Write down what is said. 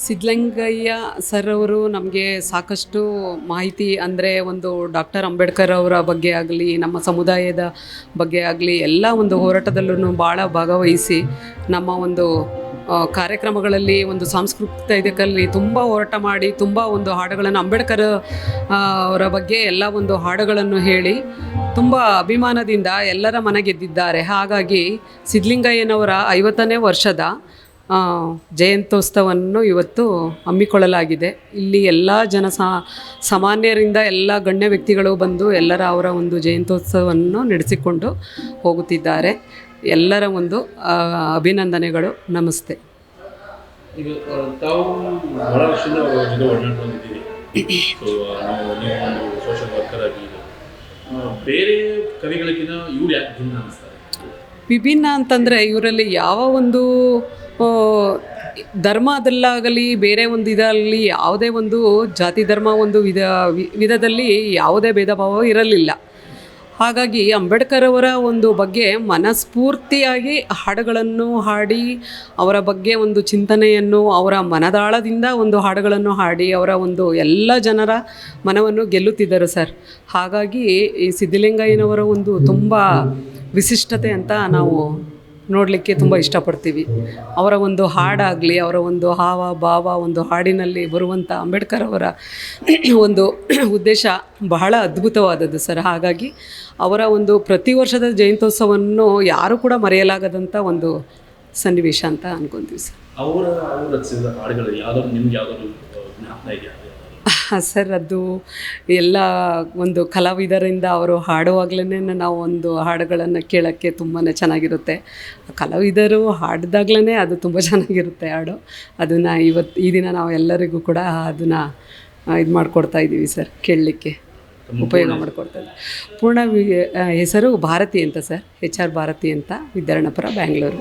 Siddalingaiah sir ಅವರು ನಮಗೆ ಸಾಕಷ್ಟು ಮಾಹಿತಿ ಅಂದರೆ ಒಂದು ಡಾಕ್ಟರ್ ಅಂಬೇಡ್ಕರ್ ಅವರ ಬಗ್ಗೆ ಆಗಲಿ, ನಮ್ಮ ಸಮುದಾಯದ ಬಗ್ಗೆ ಆಗಲಿ ಎಲ್ಲ ಒಂದು ಹೋರಾಟದಲ್ಲೂ ಭಾಳ ಭಾಗವಹಿಸಿ ನಮ್ಮ ಒಂದು ಕಾರ್ಯಕ್ರಮಗಳಲ್ಲಿ ಒಂದು ಸಾಂಸ್ಕೃತಿಕ ಇದಕ್ಕಲ್ಲಿ ತುಂಬ ಹೋರಾಟ ಮಾಡಿ ತುಂಬ ಒಂದು ಹಾಡುಗಳನ್ನು ಅಂಬೇಡ್ಕರ್ ಅವರ ಬಗ್ಗೆ ಎಲ್ಲ ಒಂದು ಹಾಡುಗಳನ್ನು ಹೇಳಿ ತುಂಬ ಅಭಿಮಾನದಿಂದ ಎಲ್ಲರ ಮನ ಗೆದ್ದಿದ್ದಾರೆ. ಹಾಗಾಗಿ ಸಿದ್ಧಲಿಂಗಯ್ಯನವರ 50ನೇ ವರ್ಷದ ಜಯಂತ್ಯೋತ್ಸವವನ್ನು ಇವತ್ತು ಹಮ್ಮಿಕೊಳ್ಳಲಾಗಿದೆ. ಇಲ್ಲಿ ಎಲ್ಲ ಸಾಮಾನ್ಯರಿಂದ ಎಲ್ಲ ಗಣ್ಯ ವ್ಯಕ್ತಿಗಳು ಬಂದು ಎಲ್ಲರ ಅವರ ಒಂದು ಜಯಂತ್ಯೋತ್ಸವವನ್ನು ನಡೆಸಿಕೊಂಡು ಹೋಗುತ್ತಿದ್ದಾರೆ. ಎಲ್ಲರ ಒಂದು ಅಭಿನಂದನೆಗಳು. ನಮಸ್ತೆ. ಈಗ ತಾವು ಬಹಳ ವರ್ಷದಿಂದ ಅವರ ಜೊತೆ ಒಡನಾಡ್ಕೊಂಡಿದ್ದೀವಿ. ನೀವು ಸೋಷಲ್ ವರ್ಕರ್ ಆಗಿ ಬೇರೆ ಕವಿಗಳಿಗಿಂತ ಇವ್ರು ಯಾಕೆ ಭಿನ್ನ ಅನ್ನಿಸ್ತಾರೆ? ವಿಭಿನ್ನ ಅಂತಂದರೆ ಇವರಲ್ಲಿ ಯಾವ ಒಂದು ಧರ್ಮದಲ್ಲಾಗಲಿ ಬೇರೆ ಒಂದು ಇದರಲ್ಲಿ ಯಾವುದೇ ಒಂದು ಜಾತಿ ಧರ್ಮ ಒಂದು ವಿಧದಲ್ಲಿ ಯಾವುದೇ ಭೇದ ಭಾವ ಇರಲಿಲ್ಲ. ಹಾಗಾಗಿ ಅಂಬೇಡ್ಕರ್ ಅವರ ಒಂದು ಬಗ್ಗೆ ಮನಸ್ಫೂರ್ತಿಯಾಗಿ ಹಾಡುಗಳನ್ನು ಹಾಡಿ ಅವರ ಬಗ್ಗೆ ಒಂದು ಚಿಂತನೆಯನ್ನು ಅವರ ಮನದಾಳದಿಂದ ಒಂದು ಹಾಡುಗಳನ್ನು ಹಾಡಿ ಅವರ ಒಂದು ಎಲ್ಲ ಜನರ ಮನವನ್ನು ಗೆಲ್ಲುತ್ತಿದ್ದರು ಸರ್. ಹಾಗಾಗಿ ಈ ಸಿದ್ಧಲಿಂಗಯ್ಯನವರ ಒಂದು ತುಂಬ ವಿಶಿಷ್ಟತೆ ಅಂತ ನಾವು ನೋಡಲಿಕ್ಕೆ ತುಂಬ ಇಷ್ಟಪಡ್ತೀವಿ. ಅವರ ಒಂದು ಹಾಡಾಗಲಿ, ಅವರ ಒಂದು ಹಾವ ಭಾವ, ಒಂದು ಹಾಡಿನಲ್ಲಿ ಬರುವಂಥ ಅಂಬೇಡ್ಕರ್ ಅವರ ಒಂದು ಉದ್ದೇಶ ಬಹಳ ಅದ್ಭುತವಾದದ್ದು ಸರ್. ಹಾಗಾಗಿ ಅವರ ಒಂದು ಪ್ರತಿ ವರ್ಷದ ಜಯಂತ್ಯೋತ್ಸವವನ್ನು ಯಾರೂ ಕೂಡ ಮರೆಯಲಾಗದಂಥ ಒಂದು ಸನ್ನಿವೇಶ ಅಂತ ಅನ್ಕೊತೀವಿ ಸರ್. ಅವರ ರಚಿಸಿದ ಹಾಡುಗಳು ಯಾವುದಾದ್ರು ನಿಮ್ಗೆ ಯಾವುದಾದ್ರು ಜ್ಞಾಪನ ಇದೆಯಾ? ಸರ್, ಅದು ಎಲ್ಲ ಒಂದು ಕಲಾವಿದರಿಂದ ಅವರು ಹಾಡುವಾಗಲೇ ನಾವು ಒಂದು ಹಾಡುಗಳನ್ನು ಕೇಳೋಕ್ಕೆ ತುಂಬಾ ಚೆನ್ನಾಗಿರುತ್ತೆ. ಕಲಾವಿದರು ಹಾಡಿದಾಗ್ಲೇ ಅದು ತುಂಬ ಚೆನ್ನಾಗಿರುತ್ತೆ ಹಾಡು. ಅದನ್ನು ಈ ದಿನ ನಾವು ಎಲ್ಲರಿಗೂ ಕೂಡ ಅದನ್ನು ಇದು ಮಾಡಿಕೊಡ್ತಾ ಇದ್ದೀವಿ ಸರ್, ಕೇಳಲಿಕ್ಕೆ ಉಪಯೋಗ ಮಾಡಿಕೊಡ್ತಾ ಇದ್ದೀವಿ. ಪೂರ್ಣ ಹೆಸರು ಭಾರತಿ ಅಂತ ಸರ್, HR ಭಾರತಿ ಅಂತ, ವಿದ್ಯಾರಣ್ಯಪುರ, ಬ್ಯಾಂಗ್ಳೂರು.